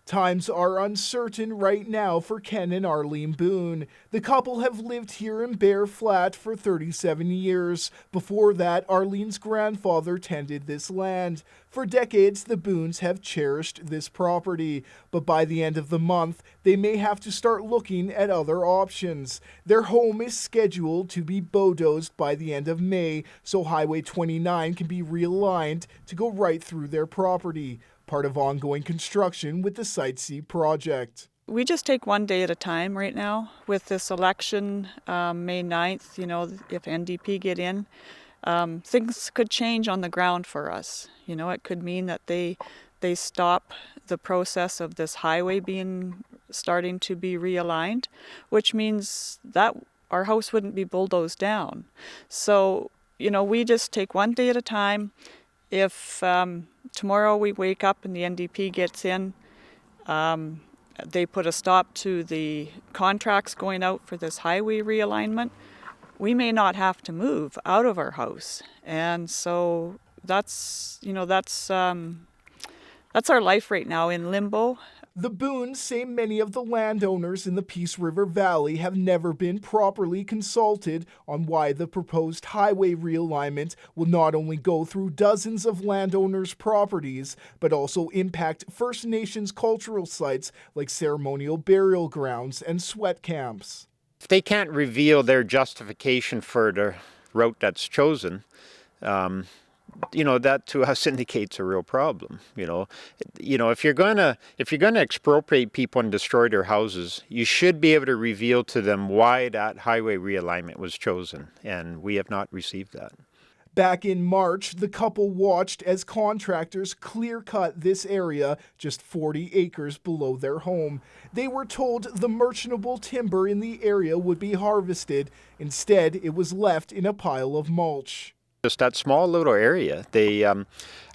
Times are uncertain right now for Ken and Arline Boon. The couple have lived here in Bear Flat for 37 years. Before that, Arlene's grandfather tended this land. For decades, the Boons have cherished this property, but by the end of the month, they may have to start looking at other options. Their home is scheduled to be bulldozed by the end of May, so Highway 29 can be realigned to go right through their property, part of ongoing construction with the Site C project. We just take one day at a time right now. With this election, May 9th, if NDP get in, things could change on the ground for us. It could mean that they stop the process of this highway starting to be realigned, which means that our house wouldn't be bulldozed down. So, we just take one day at a time. If tomorrow we wake up and the NDP gets in, they put a stop to the contracts going out for this highway realignment, we may not have to move out of our house. And so that's our life right now, in limbo. The Boons say many of the landowners in the Peace River Valley have never been properly consulted on why the proposed highway realignment will not only go through dozens of landowners' properties, but also impact First Nations cultural sites like ceremonial burial grounds and sweat camps. If they can't reveal their justification for the route that's chosen, that to us indicates a real problem. If you're gonna expropriate people and destroy their houses, you should be able to reveal to them why that highway realignment was chosen, and we have not received that. Back in March, the couple watched as contractors clear-cut this area just 40 acres below their home. They were told the merchantable timber in the area would be harvested. Instead, it was left in a pile of mulch. Just that small little area.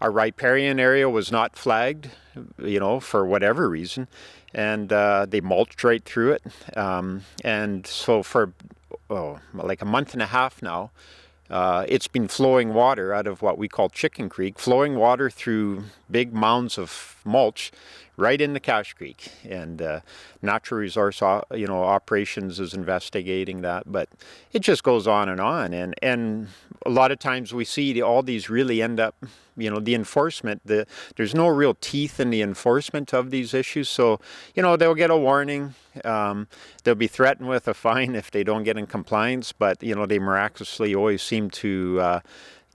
Our riparian area was not flagged, for whatever reason, and they mulched right through it. And so for like a month and a half now, it's been flowing water out of what we call Chicken Creek, flowing water through big mounds of mulch right into Cache Creek. And Natural Resource Operations is investigating that, but it just goes on. And a lot of times we see all these really end up, the enforcement, there's no real teeth in the enforcement of these issues. So, they'll get a warning. They'll be threatened with a fine if they don't get in compliance, but, they miraculously always seem to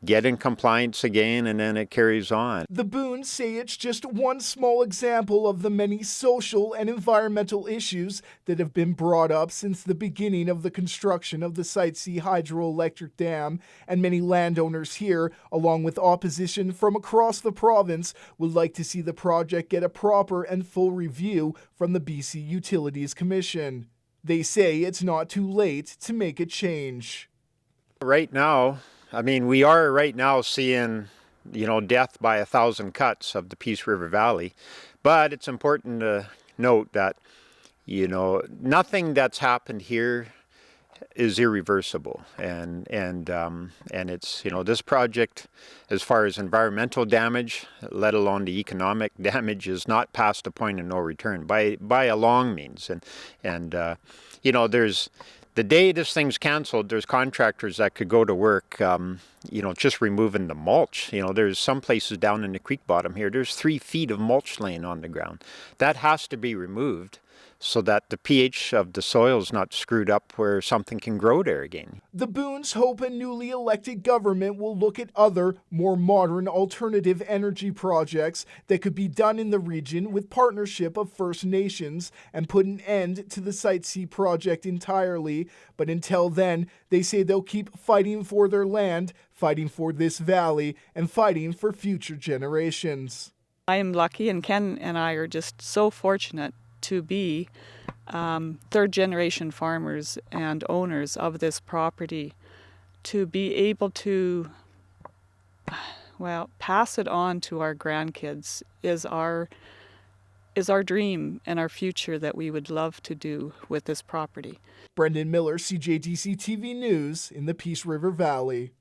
get in compliance again, and then it carries on. The Boons say it's just one small example of the many social and environmental issues that have been brought up since the beginning of the construction of the Site C hydroelectric dam, and many landowners here, along with opposition from across the province, would like to see the project get a proper and full review from the BC Utilities Commission. They say it's not too late to make a change. Right now, we are right now seeing, death by 1,000 cuts of the Peace River Valley. But it's important to note that, nothing that's happened here is irreversible. And it's, this project, as far as environmental damage, let alone the economic damage, is not past the point of no return by a long means. And there's... The day this thing's canceled, there's contractors that could go to work, just removing the mulch. There's some places down in the creek bottom here, there's 3 feet of mulch laying on the ground. That has to be removed so that the pH of the soil is not screwed up where something can grow there again. The Boons hope a newly elected government will look at other, more modern alternative energy projects that could be done in the region with partnership of First Nations and put an end to the Site C project entirely. But until then, they say they'll keep fighting for their land, fighting for this valley, and fighting for future generations. I am lucky, and Ken and I are just so fortunate to be third-generation farmers and owners of this property, to be able to, pass it on to our grandkids is our dream and our future that we would love to do with this property. Brendan Miller, CJDC-TV News in the Peace River Valley.